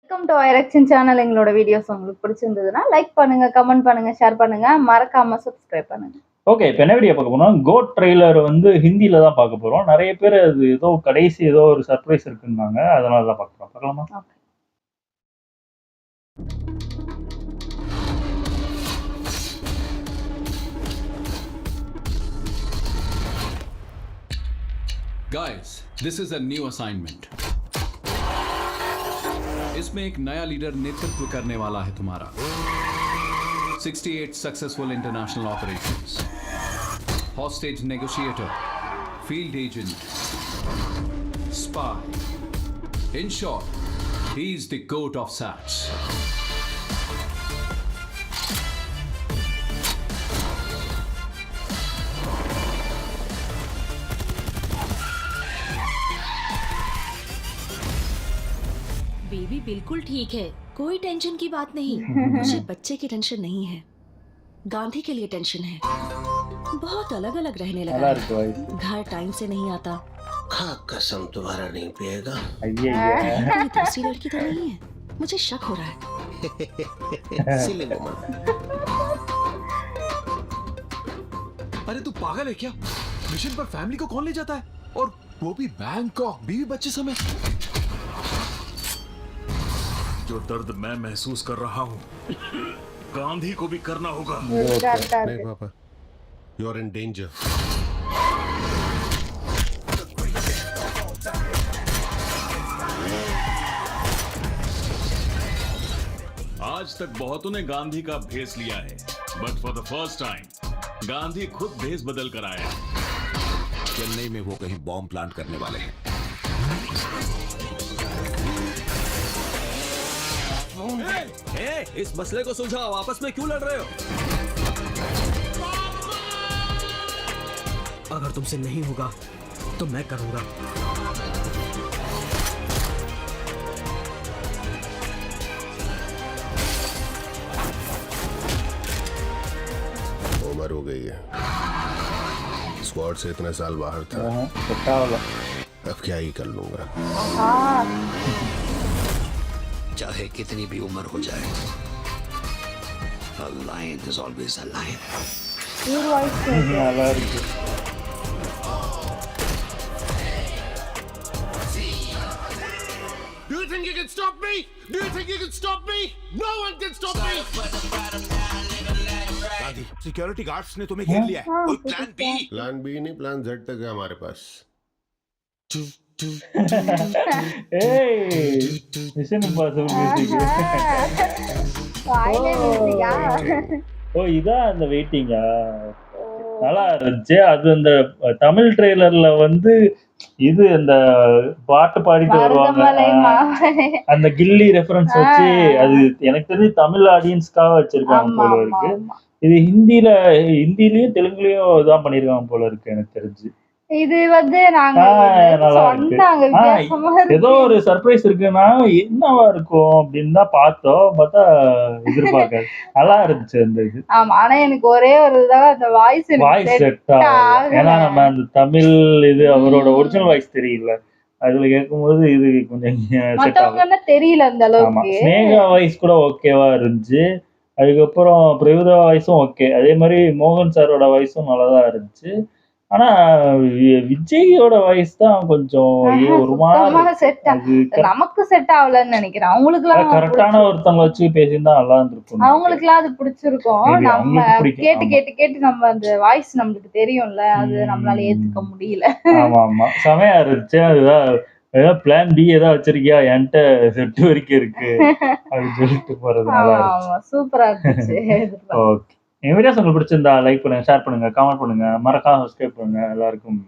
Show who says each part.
Speaker 1: Welcome to ஐரக்ஷன் channel. எங்களோட videos உங்களுக்கு பிடிச்சிருந்ததுன்னா லைக் பண்ணுங்க, கமெண்ட் பண்ணுங்க, ஷேர் பண்ணுங்க, மறக்காம சப்ஸ்கிரைப் பண்ணுங்க.
Speaker 2: ஓகே, இப்போ என்ன வீடியோ பார்க்க போறோம்? கோட் ட்ரெய்லர் வந்து ஹிந்தியில தான் பார்க்க போறோம். நிறைய பேர் அது ஏதோ கடைசி ஏதோ ஒரு சர்ப்ரைஸ் இருக்குன்னாங்க, அதனால தான் பார்க்குறோம். பார்க்கலாமா?
Speaker 3: Guys, this is a new assignment. इसमें एक नया लीडर नेतृत्व करने वाला है तुम्हारा. 68 successful international operations, hostage negotiator, field agent, spy. In short, he is the goat of SATs.
Speaker 4: Baby बिल्कुल ठीक है, कोई टेंशन की बात नहीं। मुझे बच्चे की टेंशन नहीं है, गांधी के लिए टेंशन है। बहुत अलग अलग रहने लगा है, घर टाइम से नहीं आता।
Speaker 5: हाँ, कसम तुम्हारा नहीं पिएगा।
Speaker 4: ये दूसरी लड़की तो नहीं है, मुझे शक हो रहा है।
Speaker 5: सिले मत।
Speaker 6: अरे तू पागल है क्या? मिशन पर फैमिली को कौन ले जाता है, और वो भी बैंकॉक, बीवी बच्चे समेत। जो दर्द मैं महसूस कर रहा हूँ, गांधी को भी करना होगा।
Speaker 5: नहीं पापा, यू आर इन डेंजर।
Speaker 7: आज तक बहुतों ने गांधी का भेस लिया है, but for the first time Gandhi खुद भेस बदल कर आया।
Speaker 6: चेन्नई में वो कहीं बॉम्ब प्लांट करने वाले हैं।
Speaker 8: इस मसले को सुलझाओ, आपस में क्यों लड़ रहे हो? अगर तुमसे नहीं होगा तो मैं करूंगा।
Speaker 5: उम्र हो गई है, स्क्वाड से इतने साल बाहर था, अब क्या ही कर लूंगा।
Speaker 8: चाहे कितनी भी उम्र हो जाए, a lion is always a lion.
Speaker 6: Do you think you can stop me? Do you think you can stop me? No one can stop me. Gandhi, security guards ने तुम्हें घेर लिया है। कोई प्लान बी?
Speaker 5: प्लान बी नहीं, plan Z तक है हमारे पास।
Speaker 2: Mission impossible music. ஓ, இதான் அந்த வெயிட்டிங்கா? நல்லா இருந்துச்சு. அது அந்த தமிழ் ட்ரெய்லர்ல வந்து இது அந்த பாட்டு பாடிட்டு வருவாங்க, அந்த கில்லி ரெஃபரன்ஸ் வச்சு, அது எனக்கு தெரிஞ்சு தமிழ் ஆடியன்ஸ்க்காக வச்சிருக்காங்க போல இருக்கு. இது ஹிந்திலயும் தெலுங்குலயும் இதான் பண்ணிருக்காங்க போல இருக்கு எனக்கு தெரிஞ்சு.
Speaker 1: இது வந்து நாங்க சொன்னாங்க
Speaker 2: ஏதோ ஒரு சர்ப்ரைஸ் இருக்குன்னா என்னவா இருக்கும் அப்படின்னு தான் பார்த்தோம். பார்த்தா எதிர்பார்க்காது. நல்லா இருந்துச்சு அந்த இது.
Speaker 1: ஆமா, ஆனா எனக்கு ஒரே ஒரு இதாக அந்த வாய்ஸ்
Speaker 2: செட் ஆகும். ஏன்னா நம்ம அந்த தமிழ் இது அவரோட ஒரிஜினல் வாய்ஸ் தெரியல, அதுல கேட்கும்போது இது கொஞ்சம் செட் ஆகும்.
Speaker 1: தெரியல அந்த அளவுக்கு.
Speaker 2: ஸ்னேகா வாய்ஸ் கூட ஓகேவா இருந்துச்சு. அதுக்கப்புறம் பிரபுதா வாய்ஸும் ஓகே. அதே மாதிரி மோகன் சாரோட வாய்ஸும் நல்லாதான் இருந்துச்சு. ஆனா விஜயோட வாய்ஸ் தான் கொஞ்சம் ஒரு மாதிரி
Speaker 1: நமக்கு செட் ஆகலன்னு நினைக்கிறேன். அவங்களுக்கு
Speaker 2: கரெக்டான ஒருத்தவங்க வச்சு பேசியிருந்தா நல்லா இருந்திருக்கும்.
Speaker 1: அவங்களுக்கு அது பிடிச்சிருக்கும். நம்ம கேட்டு கேட்டு கேட்டு நம்ம அந்த வாய்ஸ் நம்மளுக்கு தெரியும்ல, அது நம்மளால ஏத்துக்க முடியல.
Speaker 2: ஆமா ஆமா, செமையா இருந்துச்சு. அதுதான் ஏதாவது பிளான் பி ஏதாவது வச்சிருக்கியா? என்கிட்ட செட் வரைக்கும் இருக்கு அப்படின்னு சொல்லிட்டு போறது நல்லா இருந்துச்சு.
Speaker 1: சூப்பரா இருந்துச்சு.
Speaker 2: ஓகே, என் வீடியோஸ் உங்களுக்கு பிடிச்சிருந்தா லைக் பண்ணுங்க, ஷேர் பண்ணுங்க, கமெண்ட் பண்ணுங்க, மறக்காம சப்ஸ்கிரைப் பண்ணுங்க. எல்லாருக்கும்